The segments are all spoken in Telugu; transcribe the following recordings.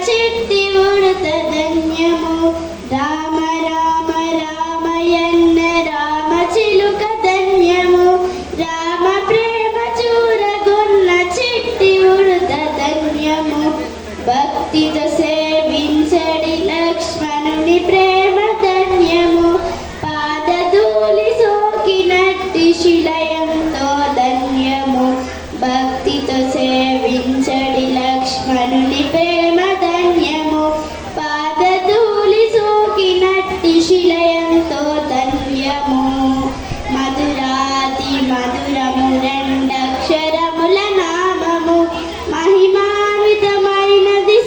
చిట్టి ఉడత ధన్యము రామ రామ రామయన్న రామ చిలుక ధన్యము రామ ప్రేమ చూరగొన్న చిట్టి ఉడత ధన్యము భక్తితో సేవించడి లక్ష్మణుని ప్రేమ ధన్యము పాదధూళి సోకినట్టి శిలయంతో ధన్యము భక్తితో సేవించడి లక్ష్మణుని ప్రేమ ధన్యము పాదధూళి సోకినట్టి శిలయంతో ధన్యము మధురాతి మధురము రెండక్షరముల నామము మహిమాన్వితమైనది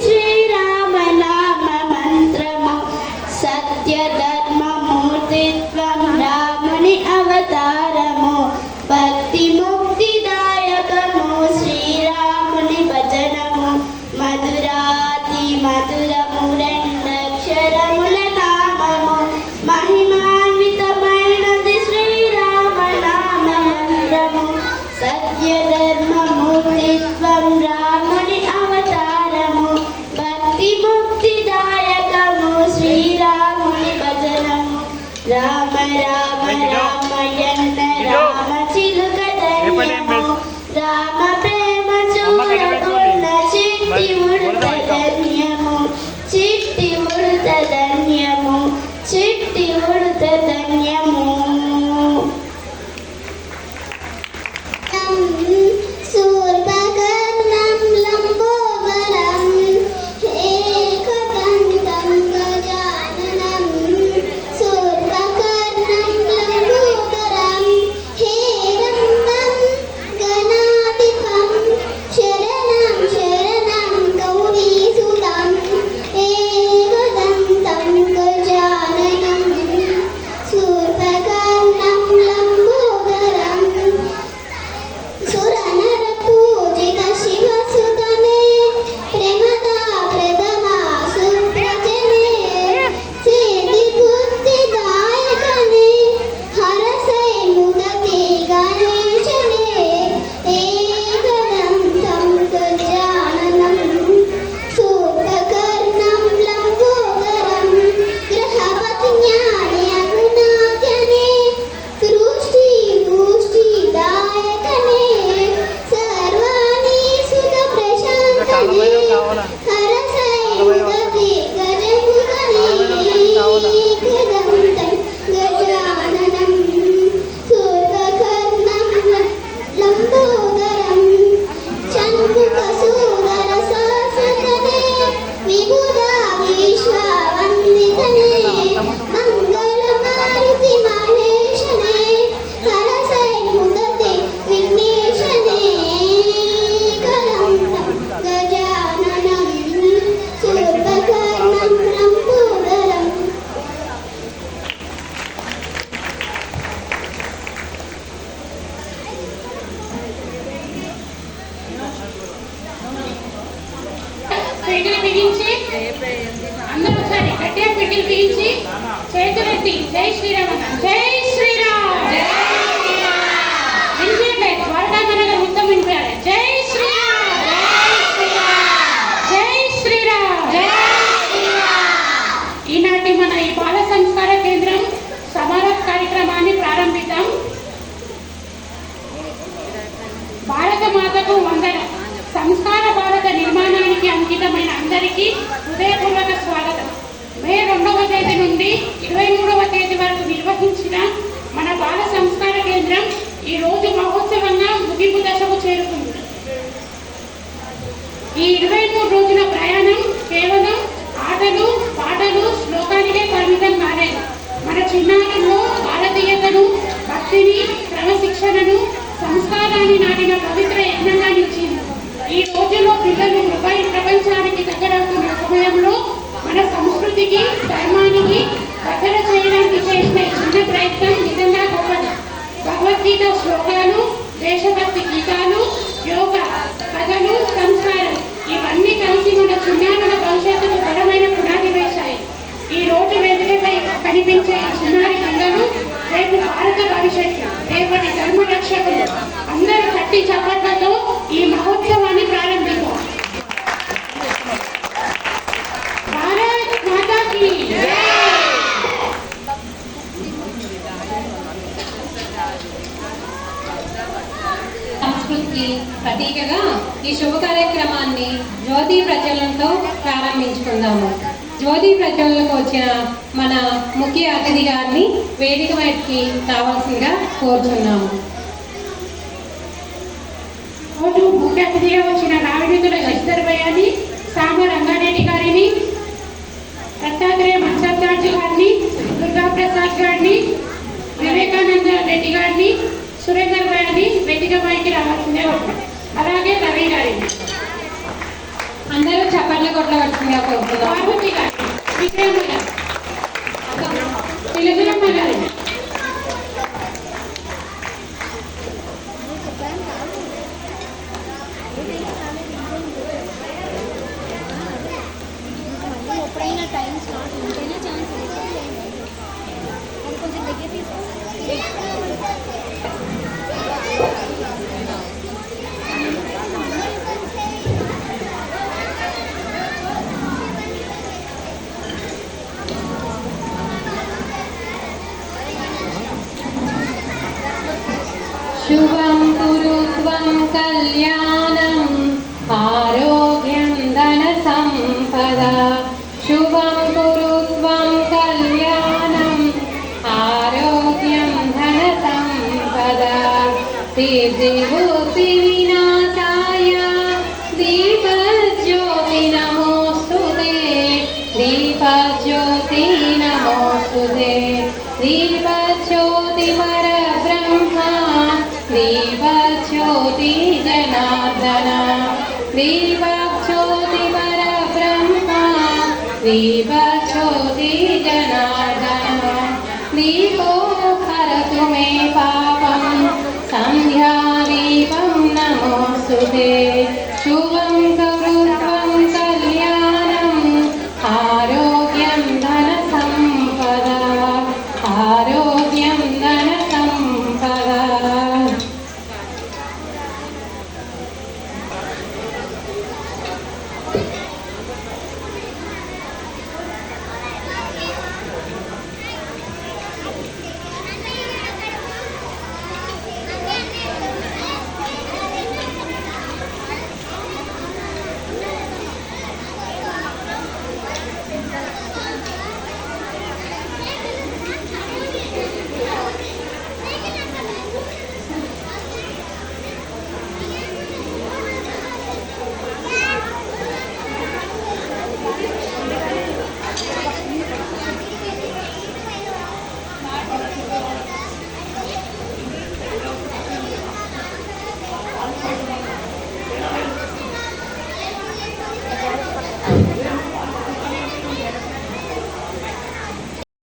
శ్రీరామ నామ మంత్రము సత్య ధర్మమూర్తిత్వం రాముని అవతారము భక్తి ముక్తిదాయకము శ్రీరాముని భజనము మధురాతి మధురము రెండక్షరముల నామము మహిమాన్వితమైనది శ్రీరామ నామ మంత్రము సత్య ధర్మమూర్తిత్వం రాముని అవతారము భక్తి ముక్తిదాయకము శ్రీరాముని భజనము రామ రామ రామయన్న రామ చిలుక ధన్యము రామ ప్రేమ చూరగొన్న చిట్టి ఉడత ధన్యము చిట్టి ఉడత ధన్యము చిట్టి ఉడత ధన్యము శూర్పకర్ణం లంబోదరం ఏకదంతం గజాననం శూర్పకర్ణం లంబోదరం హేరంబం గణాధిపం శరణం శరణం గౌరీసుతం ఏకదంతం గజాననం శూర్పకర్ణం లంబోదరం సురనర పూజిత శివసుతనే ప్రేమదా ప్రథమా సుప్రజనే సిద్ధి బుద్ధిదాయకనే హరసై ముదతి గణేశనే ఏకదంతం గజాననం శూర్పకర్ణం లంబోదరం గ్రహపతి జ్ఞాని అగుణాఖ్యనే సృష్టి పుష్టిదాయకనే సర్వాణి సుఖ ప్రశాంతనే హరసై ముదతి గజముఖనే ఏకదంతం గజాననం శూర్పకర్ణం లంబోదరం షణ్ముఖసూదర శాసననే విబుధ విశ్వవందితనే మంగళమారుతి మహేశనే హరసై ముదతి విఘ్నేశనే ఏకదంతం గజాననం శూర్పకర్ణం లంబోదరం పిడికిలు బిగించి అందరూ ఒకసారి గట్టిగా పిడికిలు బిగించి చేతులెత్తి జై శ్రీరామ్ అన్న జై శ్రీరామ్ వినిపించట్లేదు త్వరగా మనగా మొత్తం వినిపించాలి జై శ్రీరామ్ జై శ్రీరామ్ ఈనాటి మన ఈ బాల సంస్కార కేంద్రం సమారోహ కార్యక్రమాన్ని ప్రారంభిద్దాం. భారత మాతకు వందనం. సంస్కార భారత నిర్మాణానికి అంకితమైన అందరికీ హృదయపూర్వక స్వాగతం. మే 2వ తేదీ నుండి 23వ తేదీ వరకు నిర్వహించిన మన బాల సంస్కార కేంద్రం ఈ రోజు మహోత్సవంగా ముగింపు దశకు చేరుకుంది. ఈ 23 రోజుల ప్రయాణం కేవలం ఆటలు పాటలు శ్లోకానికే పరిమితం కాలేదు. మన చిన్నారుల్లో భారతీయతను, భక్తిని, క్రమశిక్షణను, సంస్కారాన్ని నాటిన పవిత్ర యజ్ఞంగా నిలిచింది. ఈ రోజుల్లో పిల్లలు మొబైల్ ప్రపంచానికి దగ్గరవుతున్న సమయంలో మన సంస్కృతికి, ధర్మానికి దగ్గర చేయడానికి చేసిన చిన్న ప్రయత్నం నిజంగా గొప్పది. భగవద్గీత శ్లోకాలు, దేశభక్తి గీతాలు, యోగా కథలు, సంస్కారం ఇవన్నీ కలిసి మన చిన్నారుల భవిష్యత్తుకు బలమైన పునాది వేశాయి. ఈ రోజు వేదికపై కనిపించే చిన్నారి పిల్లలు రేపు భారత భవిష్యత్తు, రేపటి ధర్మ రక్షకులు. అందరూ గట్టి చప్పట్లతో ఈ మహోత్సవాన్ని ప్రారంభిద్దాం. ప్రతీకగా ఈ శుభ కార్యక్రమాన్ని జ్యోతి ప్రజ్వలనతో ప్రారంభించుకుందాము. జ్యోతి ప్రజ్వలనకు వచ్చిన మన ముఖ్య అతిథి గారిని వేదిక వైపుకి రావాల్సిందిగా కోరుచున్నాము. రోజు ముఖ్య అతిథిగా వచ్చిన రావినితుల శశిధర్ భయ్యాని, సామ రంగారెడ్డి గారిని, దత్తాత్రేయ మత్సర్జార్జి గారిని, దుర్గాప్రసాద్ గారిని, వివేకానంద రెడ్డి గారిని, సురేందర్ భయ్యాని వేదిక పైకి రావాల్సిందే ఉంటాం. అలాగే రవి గారిని, అందరూ చప్పట్ల కొట్టవలసిందిగా కోరుతున్నాము. పార్వతి గారిని, విక్రమ గారు, పిల్లజలమ్మ గారిని, ఎప్పుడైనా టైం స్లాట్ ఉంటేనే ఛాన్స్ అది కొంచెం దగ్గర శుభం కురు త్వం కళ్యాణం ఆరోగ్యం ధన సంపద. శుభం కురు త్వం కళ్యాణం ఆరోగ్యం ధన సంపద. దీర్ఘభూతి వినాశాయ దీపజ్యోతి నమోస్తుతే. దీపజ్యోతి నమోస్తుతే. దీపజ్యోతి పరబ్రహ్మ దీపజ్యోతి జనార్దన. దీపజ్యోతి పరబ్రహ్మ దీపజ్యోతి జనార్దన. దీపో హరతు మే పాపం సంధ్యాదీపం నమోస్తుతే.